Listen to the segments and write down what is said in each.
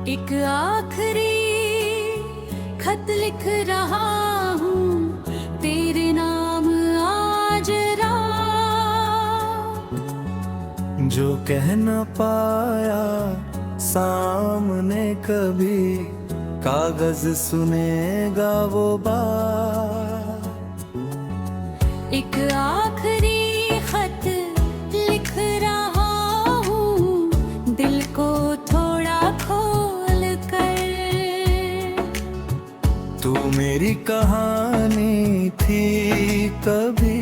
एक आखिरी खत लिख रहा हूँ तेरे नाम आज रात। जो कह न पाया सामने कभी, कागज सुनेगा वो बात। एक आखिरी खत लिख रहा हूँ दिल को थोड़ा खोल कर। तू मेरी कहानी थी कभी,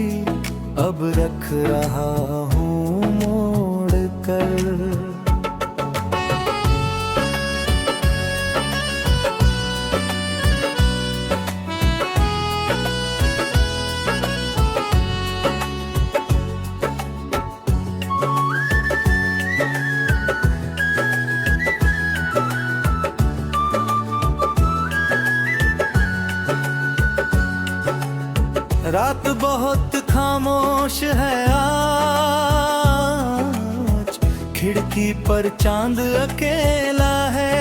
अब रख रहा हूँ मोड़ कर। रात बहुत खामोश है आज, खिड़की पर चांद अकेला है।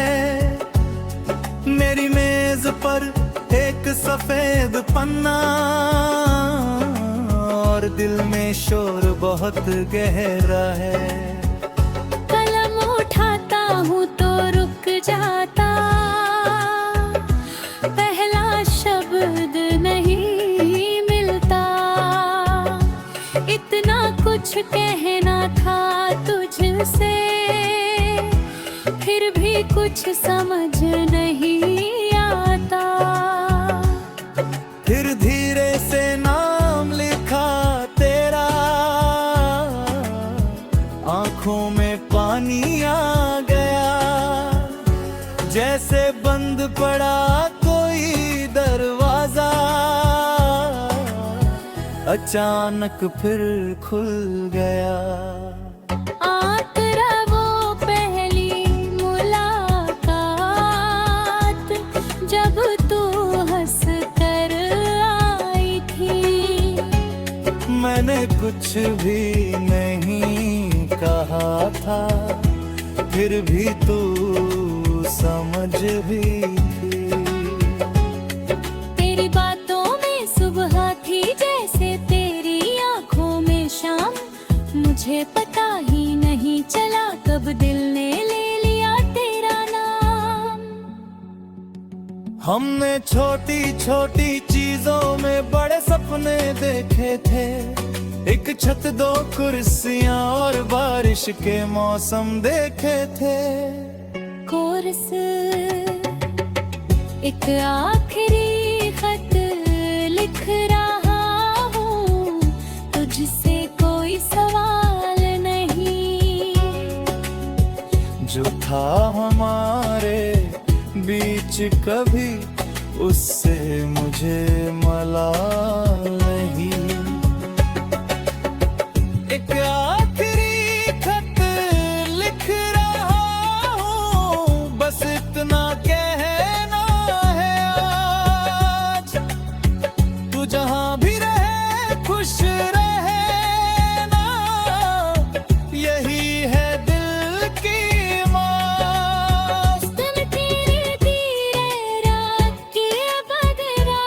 मेरी मेज पर एक सफेद पन्ना, और दिल में शोर बहुत गहरा है। कलम उठाता हूँ तो रुक जाता, पहला शब्द नहीं इतना कुछ कहना था तुझसे, फिर भी कुछ समझ नहीं आता। फिर धीरे से नाम लिखा तेरा, आंखों में पानी आ गया। जैसे बंद पड़ा कोई दरवाजा, अचानक फिर खुल गया। आखिर वो पहली मुलाकात, जब तू हंस कर आई थी। मैंने कुछ भी नहीं कहा था, फिर भी तू समझ भी थी। तेरी बातों में सुबह थी जैसे तेरी आंखों में शाम। मुझे पता ही नहीं चला कब दिल ने ले लिया तेरा नाम। हमने छोटी छोटी चीजों में बड़े सपने देखे थे। एक छत, दो कुर्सियां और बारिश के मौसम देखे थे। कोरस एक आखिरी खत लिख रहा हूँ तुझसे, कोई सवाल नहीं। जो था हमारे बीच कभी, उससे मुझे मलाल नहीं। एक आखिरी खत लिख रहा हूँ, बस इतना कहना है आज। तू जहाँ भी रहे खुश रहे ना, यही है दिल की मांग। तुम धीरे धीरे रात की बदरा,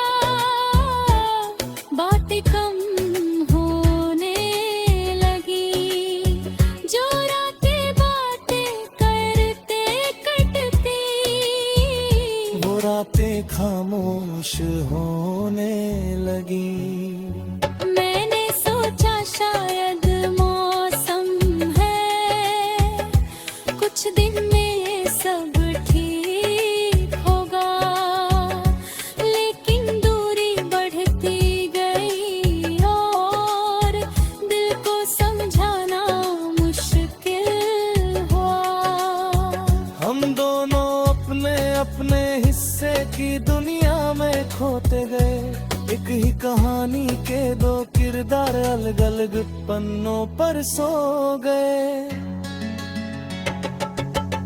बातें कम होने लगी। जो रातें बातें करते कटती, वो रातें खामोश होने लगी। मैंने सोचा शायद मौसम है, कुछ दिन में ये सब ठीक होगा। लेकिन दूरी बढ़ती गई और दिल को समझाना मुश्किल हुआ। हम दोनों अपने अपने हिस्से की दुनिया में खोते गए। एक ही कहानी के दो किरदार अलग अलग पन्नों पर सो गए।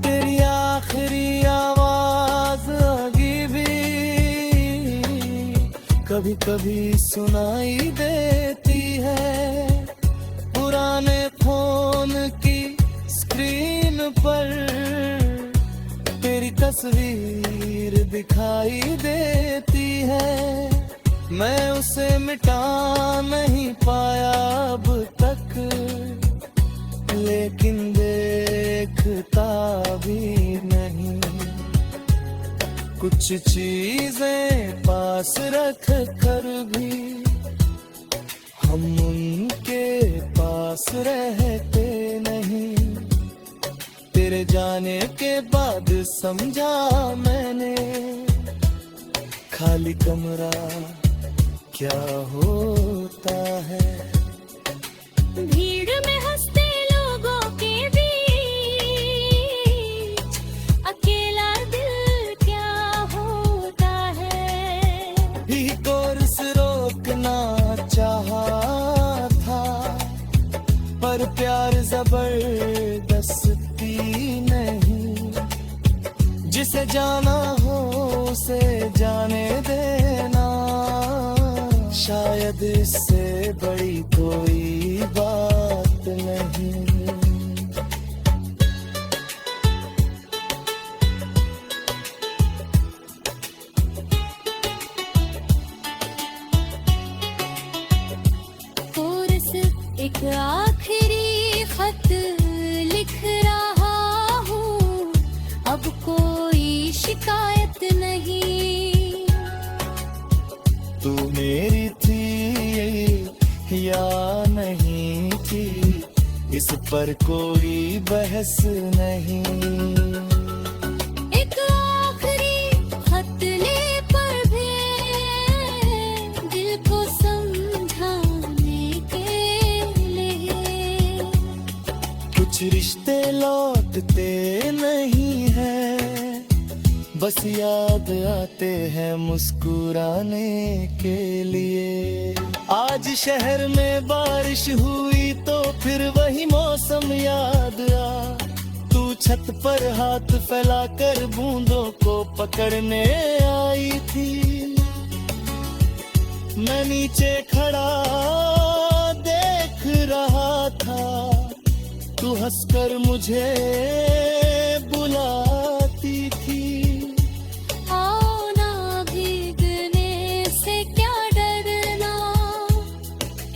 तेरी आखिरी आवाज अभी भी कभी कभी सुनाई देती है। पुराने फोन की स्क्रीन पर तेरी तस्वीर दिखाई देती है। मैं उसे मिटा नहीं पाया अब तक, लेकिन देखता भी नहीं। कुछ चीजें पास रख कर भी हम उनके पास रहते नहीं। तेरे जाने के बाद समझा मैंने, खाली कमरा क्या होता है। भीड़ में हंसते लोगों के बीच अकेला दिल क्या होता है। ही कोर्स रोकना चाहा था, पर प्यार जबरदस्ती नहीं। जिसे जाना हो उसे जाने देना, शायद इससे बड़ी कोई बात नहीं। कोरस एक आखिरी खत लिख रहा हूँ, अब कोई शिकायत नहीं। तू मेरी थी या नहीं थी, इस पर कोई बहस नहीं। एक आखिरी खत ले पर भी दिल को समझाने के लिए। कुछ रिश्ते लौटते नहीं हैं, बस याद आते हैं मुस्कुराने के लिए। आज शहर में बारिश हुई तो फिर वही मौसम याद आ। तू छत पर हाथ फैलाकर बूंदों को पकड़ने आई थी। मैं नीचे खड़ा देख रहा था, तू हंसकर मुझे बुलाती थी। आओ ना भीगने से क्या डरना,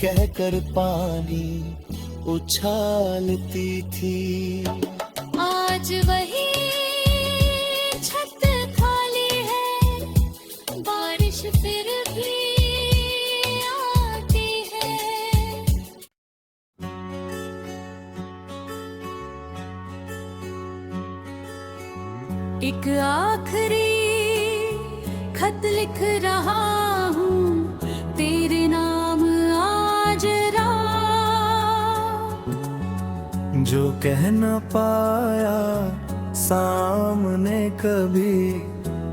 कहकर पानी उछालती थी। आज वही छत खाली है, बारिश फिर भी आती है। एक आखिरी खत लिख रहा हूँ, तेरे नाम आज रात। जो कह न पाया सामने कभी,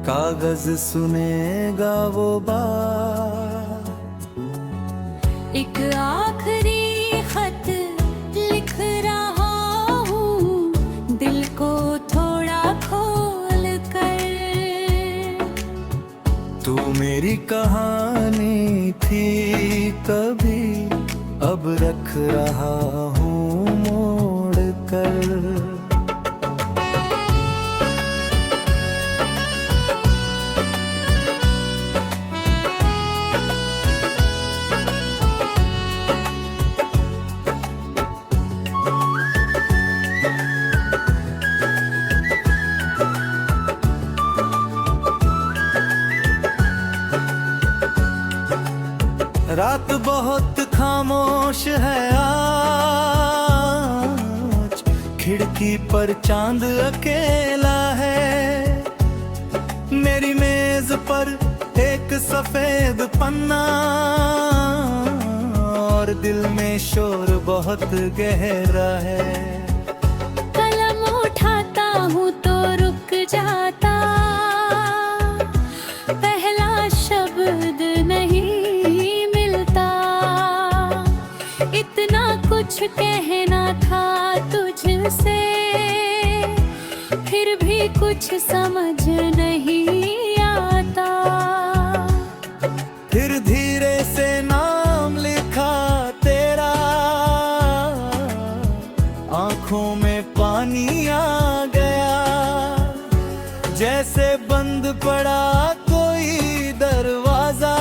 कागज सुनेगा वो बात। एक आखिरी खत लिख रहा हूँ, दिल को थोड़ा खोल कर। तू मेरी कहानी थी कभी, अब रख रहा हूँ मोड़ कर। रात बहुत खामोश है आज, खिड़की पर चांद अकेला है। मेरी मेज पर एक सफेद पन्ना, और दिल में शोर बहुत गहरा है। कलम उठाता हूँ तो रुक जाता, पहला शब्द नहीं मिलता। इतना कुछ कहना था तुझसे, फिर भी कुछ समझ नहीं आता। फिर धीरे से नाम लिखा तेरा, आंखों में पानी आ गया। जैसे बंद पड़ा कोई दरवाजा,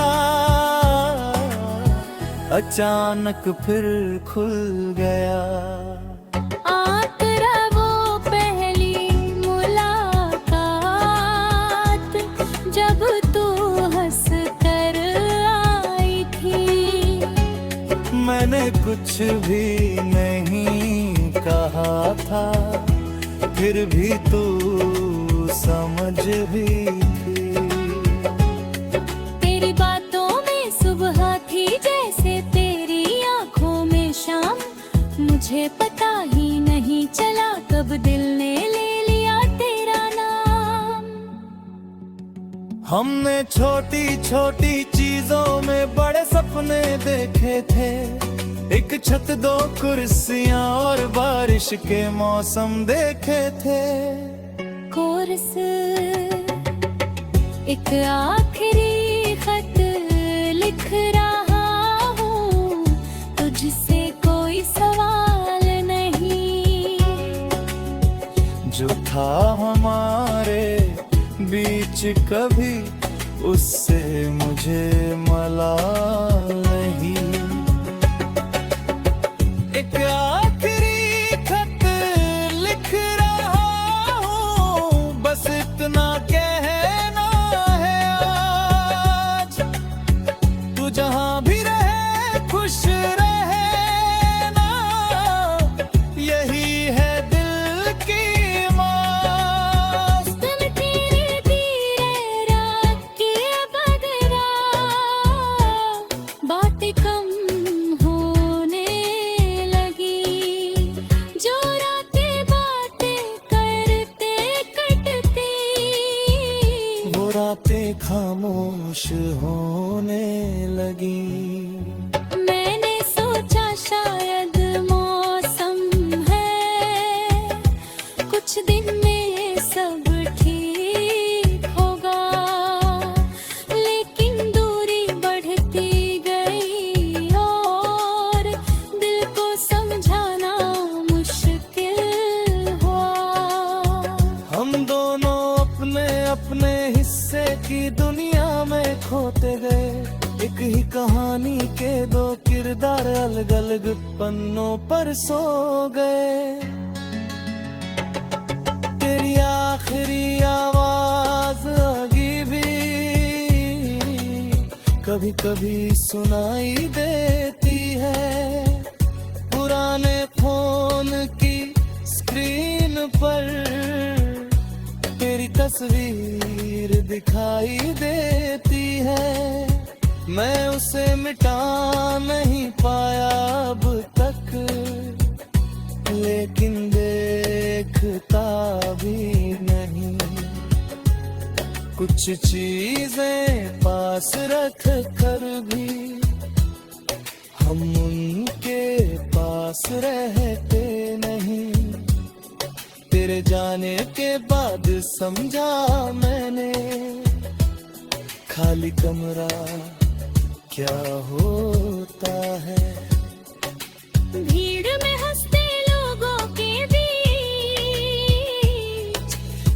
अचानक फिर खुल गया। आतरा वो पहली मुलाकात, जब तू हंस कर आई थी। मैंने कुछ भी नहीं कहा था, फिर भी तू समझ भी थी। तेरी बातों में सुबह थी जैसे तेरी आंखों में शाम, मुझे पता ही नहीं चला कब दिल ने ले लिया तेरा नाम। हमने छोटी छोटी चीजों में बड़े सपने देखे थे, एक छत दो कुर्सियां और बारिश के मौसम देखे थे। कोरस एक आखिरी खत लिख रहा हूँ, तुझसे कोई सवाल नहीं। जो था हमारे बीच कभी, उससे मुझे मलाल नहीं। एक आखिरी खत लिख रहा हूँ, बस इतना कहना है आज। तू जहाँ भी रहे खुश रहे ना, यही है दिल की मांग। तुम धीरे धीरे रात की बदरा, बातें कम होने लगी। जो रातें बातें करते कटती, वो रातें खामोश होने लगी। मैंने सोचा शायद मौसम है, कुछ दिन में ये सब ठीक होगा। लेकिन दूरी बढ़ती गई और दिल को समझाना मुश्किल हुआ। हम दोनों अपने अपने हिस्से की दुनिया में खोते गए, एक ही कहानी के दो किरदार अलग अलग पन्नों पर सो गए। तेरी आखिरी आवाज आगे भी कभी कभी सुनाई देती है, पुराने फोन की स्क्रीन पर तेरी तस्वीर दिखाई देती है। मैं उसे मिटा नहीं पाया अब तक, लेकिन देखता भी नहीं। कुछ चीजें पास रख कर भी हम उनके पास रहते नहीं। तेरे जाने के बाद समझा मैंने, खाली कमरा क्या होता है। भीड़ में हंसते लोगों के बीच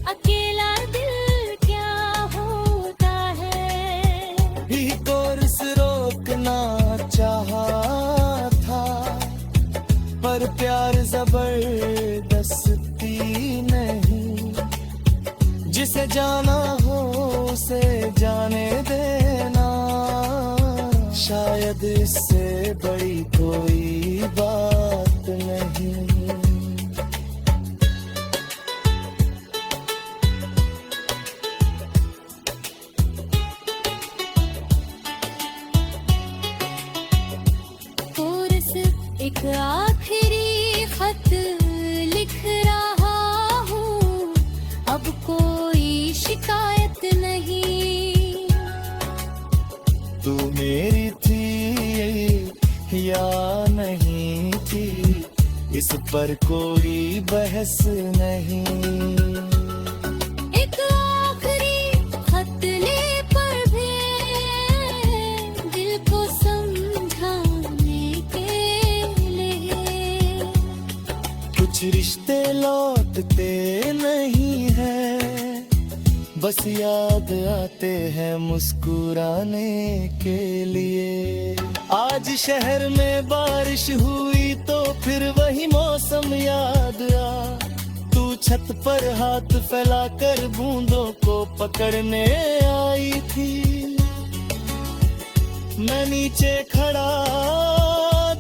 अकेला दिल क्या होता है। ही कोर्स रोकना चाहा था, पर प्यार जबरदस्ती नहीं। जिसे जाना हो उसे जाने देना, शायद इससे बड़ी कोई बात नहीं। कोरस एक आखिरी खत लिख रहा हूँ, अब कोई शिकायत नहीं। तू मेरी थी या नहीं थी, इस पर कोई बहस नहीं। एक आखिरी खत ले पर भी दिल को समझाने के लिए। कुछ रिश्ते लौटते नहीं हैं, बस याद आते हैं मुस्कुराने के लिए। आज शहर में बारिश हुई तो फिर वही मौसम याद आ। तू छत पर हाथ फैलाकर बूंदों को पकड़ने आई थी। मैं नीचे खड़ा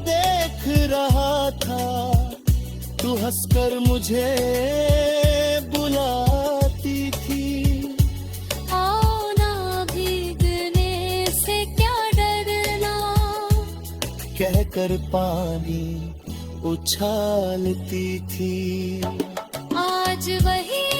देख रहा था, तू हंसकर मुझे बुलाती थी। आओ ना भीगने से क्या डरना, कहकर पानी उछालती थी। आज वही